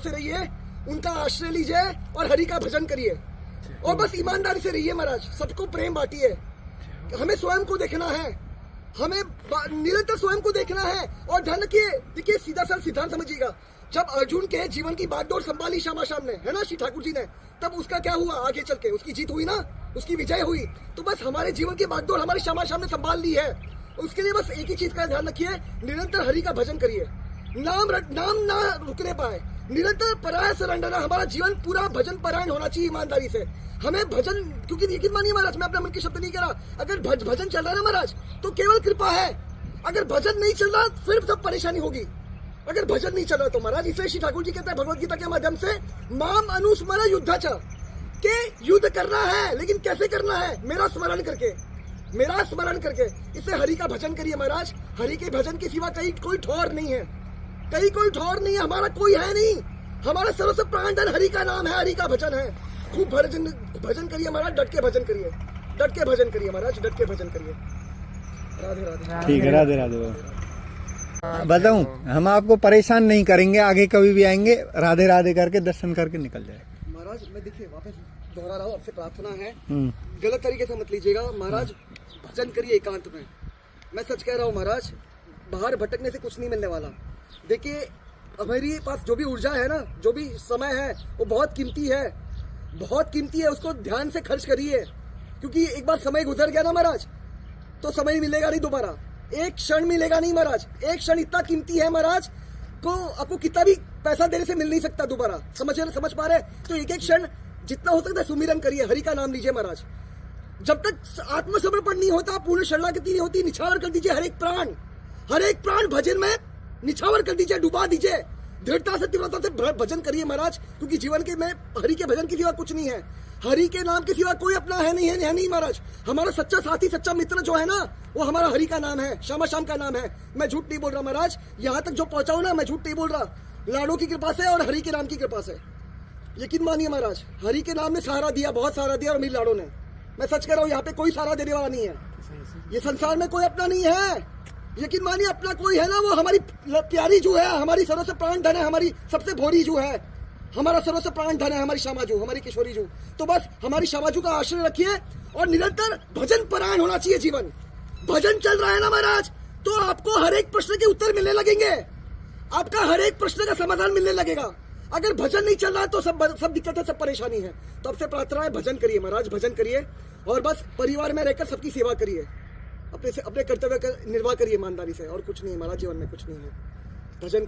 से रहिए, उनका आश्रय लीजिए और हरि का भजन करिए और बस ईमानदारी से रहिए महाराज। सबको प्रेम बांटिए। हमें स्वयं को देखना है, हमें निरंतर स्वयं को देखना है। और ध्यान रखिए, देखिए सीधा सा सिद्धांत समझिएगा, जब अर्जुन के जीवन की बागडोर संभाली श्यामा ने, है ना, श्री ठाकुर जी ने, तब उसका क्या हुआ आगे चल के? उसकी जीत हुई ना, उसकी विजय हुई। तो बस हमारे जीवन की बागडोर हमारे श्यामा ने संभाल ली है। उसके लिए बस एक ही चीज का ध्यान रखिए, निरंतर हरि का भजन करिए, नाम ना रुकने पाए, निरंतर पराय सरेंडर। हमारा जीवन पूरा भजन परायण होना चाहिए ईमानदारी से। हमें भजन, क्योंकि यकीन मानिए महाराज, मैं अपने मन के शब्द नहीं कह रहा, अगर भजन चल रहा है ना महाराज तो केवल कृपा है। अगर भजन नहीं चल रहा फिर सब परेशानी होगी। अगर भजन नहीं चल रहा तो महाराज, इसलिए श्री ठाकुर जी कहते हैं भगवत गीता के माध्यम से, माम अनुस्मर युद्धाच, के युद्ध करना है लेकिन कैसे करना है? मेरा स्मरण करके, मेरा स्मरण करके। इससे हरि का भजन करिए महाराज। हरि के भजन के सिवा कहीं कोई ठौर नहीं है, कहीं कोई ठौर नहीं है, हमारा कोई है नहीं। हमारा सर्वस्व प्राणधन हरि का नाम है, हरि का भजन है। खूब भजन करिए महाराज, डट के भजन करिए, डट के भजन करिए महाराज, डट के भजन करिए। राधे राधे। ठीक है, राधे राधे। बताऊं, हम आपको परेशान नहीं करेंगे, आगे कभी भी आएंगे, राधे राधे करके दर्शन करके निकल जाए महाराज। मैं देखिए वापस दोहरा रहा हूँ, आपसे प्रार्थना है, गलत तरीके से मत लीजिएगा महाराज। भजन करिए एकांत में। मैं सच कह रहा हूँ महाराज, बाहर भटकने से कुछ नहीं मिलने वाला। देखिए हमारे पास जो भी ऊर्जा है ना, जो भी समय है, वो बहुत कीमती है, बहुत कीमती है। उसको ध्यान से खर्च करिए, क्योंकि एक बार समय गुजर गया ना महाराज तो समय मिलेगा नहीं दोबारा, एक क्षण मिलेगा नहीं महाराज। एक क्षण इतना कीमती है महाराज को, आपको कितना भी पैसा देने से मिल नहीं सकता दोबारा। समझ पा रहे? तो एक एक क्षण जितना हो सकता है सुमिरन करिए, हरि का नाम लीजिए महाराज। जब तक आत्मसमर्पण नहीं होता, पूर्ण शरणागति नहीं होती, निछावर कर दीजिए हर एक प्राण भजन में निछावर कर दीजिए, डुबा दीजिए। दृढ़ता से, तीव्रता से भजन करिए महाराज, क्योंकि जीवन के में हरि के भजन के सिवा कुछ नहीं है। हरि के नाम के सिवा कोई अपना है नहीं महाराज। हमारा सच्चा साथी, सच्चा मित्र जो है ना, वो हमारा हरि का नाम है, श्याम का नाम है। मैं झूठ नहीं बोल रहा महाराज, यहाँ तक जो पहुंचा हूं ना, मैं झूठ नहीं बोल रहा, लाड़ों की कृपा से और हरि के नाम की कृपा से। यकीन मानिए महाराज, हरि के नाम ने सहारा दिया, बहुत सहारा दिया, और मेरी लाड़ों ने। मैं सच कह रहा हूँ, यहाँ पे कोई सहारा देने वाला नहीं है, ये संसार में कोई अपना नहीं है। यकीन मानिए, अपना कोई है ना, वो हमारी प्यारी जो है, हमारी सर्वस्व प्राण धन है, हमारी सबसे भोरी जो है, हमारा सर्वस्व प्राण धन है, हमारी श्यामाजू, हमारी किशोरी जू। तो बस हमारी श्यामाजू का आश्रय रखिए और निरंतर भजन परायण होना चाहिए जीवन। भजन चल रहा है ना महाराज, तो आपको हर एक प्रश्न के उत्तर मिलने लगेंगे, आपका हर एक प्रश्न का समाधान मिलने लगेगा। अगर भजन नहीं चल रहा है तो सब दिक्कत है, सब परेशानी है। तो आपसे प्रार्थना है, भजन करिए महाराज, भजन करिए और बस परिवार में रहकर सबकी सेवा करिए, अपने कर्तव्य का निर्वाह करिए ईमानदारी से, और कुछ नहीं है महाराज, जीवन में कुछ नहीं है। भजन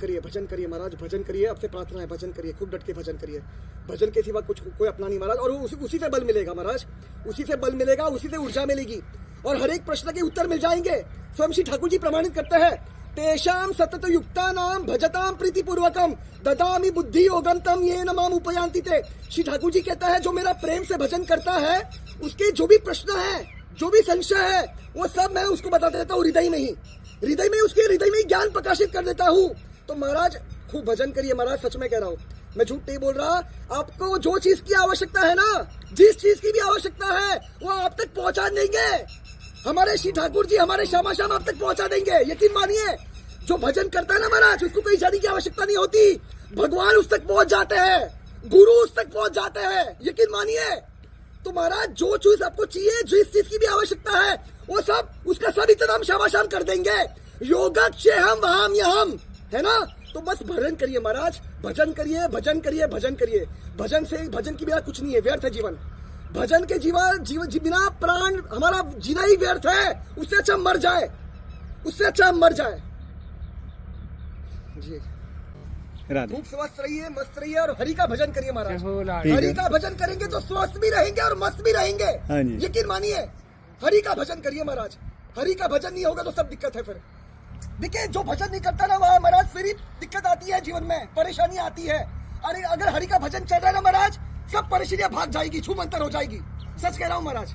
करिए महाराज, भजन करिए। आपसे प्रार्थना है, भजन करिए, खूब डट के भजन करिए। भजन के सिवा कुछ कोई अपना नहीं महाराज, और उसी से बल मिलेगा महाराज, उसी से बल मिलेगा, उसी से ऊर्जा मिलेगी और हर एक प्रश्न के उत्तर मिल जाएंगे। स्वयं श्री ठाकुर जी प्रमाणित करते हैं, तेषाम सतत युक्तानाम भजताम प्रीतिपूर्वकम ददामि बुद्धि योगम तम येन माम उपयान्ति ते। श्री ठाकुर जी कहता है, जो मेरा प्रेम से भजन करता है, उसके जो भी प्रश्न है, जो भी संशय है, वो सब मैं उसको बता देता हूँ हृदय में ही, उसके हृदय में ही ज्ञान प्रकाशित कर देता हूँ। तो महाराज खूब भजन करिए महाराज, सच में कह रहा हूँ, मैं झूठ नहीं बोल रहा। आपको जो चीज की आवश्यकता है ना, जिस चीज की भी आवश्यकता है, वो आप तक पहुंचा देंगे। हमारे श्री ठाकुर जी, हमारे श्याम आप तक पहुंचा देंगे। यकीन मानिए, जो भजन करता है ना महाराज, उसको कहीं जाने की आवश्यकता नहीं होती, भगवान उस तक पहुंच जाते हैं, गुरु उस तक पहुंच जाते हैं। यकीन मानिए। तो महाराज जो चीज आपको चाहिए, जिस चीज की भी आवश्यकता है, वो सब, उसका सब इंतजाम श्याम कर देंगे। योगक्षेम वहाम यहम, है ना। तो बस भजन करिए महाराज, भजन करिए, भजन करिए, भजन करिए। भजन से, भजन की बिना कुछ नहीं है, व्यर्थ है जीवन। भजन के जीवन बिना प्राण हमारा जीना ही व्यर्थ है। उससे अच्छा मर जाए, उससे अच्छा मर जाए जी। खूब स्वस्थ रहिए, मस्त रहिए और हरि का भजन करिए महाराज। हरि का भजन करेंगे तो स्वस्थ भी रहेंगे और मस्त भी रहेंगे। यकीन मानिए, हरि का भजन करिए महाराज। हरि का भजन नहीं होगा तो सब दिक्कत है। फिर देखिए, जो भजन नहीं करता ना वहाँ महाराज, फिर ही दिक्कत आती है जीवन में, परेशानी आती है। अरे अगर हरि का भजन चल रहा है ना महाराज, सब परेशानियां भाग जाएगी, छू मंतर हो जाएगी। सच कह रहा हूँ महाराज,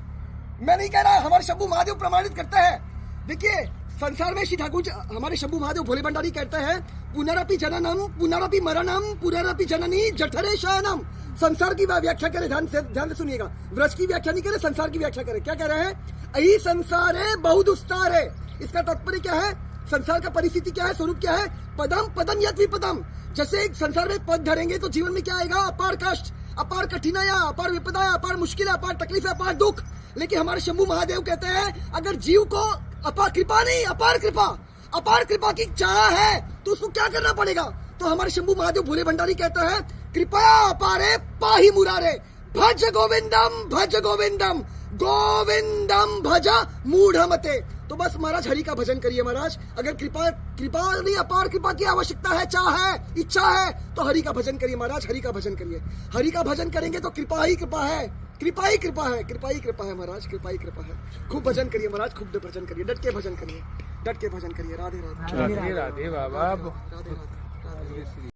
मैं नहीं कह रहा, हमारे शंभू महादेव प्रमाणित करते हैं। देखिए, संसार में श्री ठाकुर हमारे शंभू महादेव भोले भंडारी कहते हैं, पुनरपि जननम पुनरपि मरणम पुनरपि जननी जठरे शयनम। संसार की व्याख्या करें, ध्यान से सुनिएगा। व्रज की व्याख्या नहीं करे, संसार की व्याख्या करें। क्या कह रहे हैं? अहि संसार है बहुत दुस्तार है। इसका तात्पर्य क्या है? संसार का परिस्थिति क्या है, स्वरूप क्या है? पदम पदम यत् विपदम। जैसे एक संसार में पद धरेंगे तो जीवन में क्या आएगा? अपार कष्ट, अपार कठिनाइयां, अपार विपदा, अपार मुश्किलें, अपार तकलीफें, अपार दुख। लेकिन हमारे शंभू महादेव कहते हैं अगर जीव को अपार कृपा नहीं, अपार कृपा की चाह है तो उसको क्या करना पड़ेगा? तो हमारे शंभू महादेव भोले भंडारी कहते हैं कृपया अपारे पाही मुरारे, भज गोविंदम गोविंदम भज मूढ़मते। तो बस महाराज हरि का भजन करिए महाराज। अगर कृपा नहीं, अपार कृपा की आवश्यकता है, चाह है, इच्छा है, तो हरि का भजन करिए महाराज, हरि का भजन करिए। हरि का भजन करेंगे तो कृपा ही कृपा है, कृपा ही कृपा है, कृपा ही कृपा है महाराज, कृपा ही कृपा है। खूब भजन करिए महाराज, खूब भजन करिए, डट के भजन करिए, डट के भजन करिए। राधे राधे राधे राधे बाबा। राधे राधे।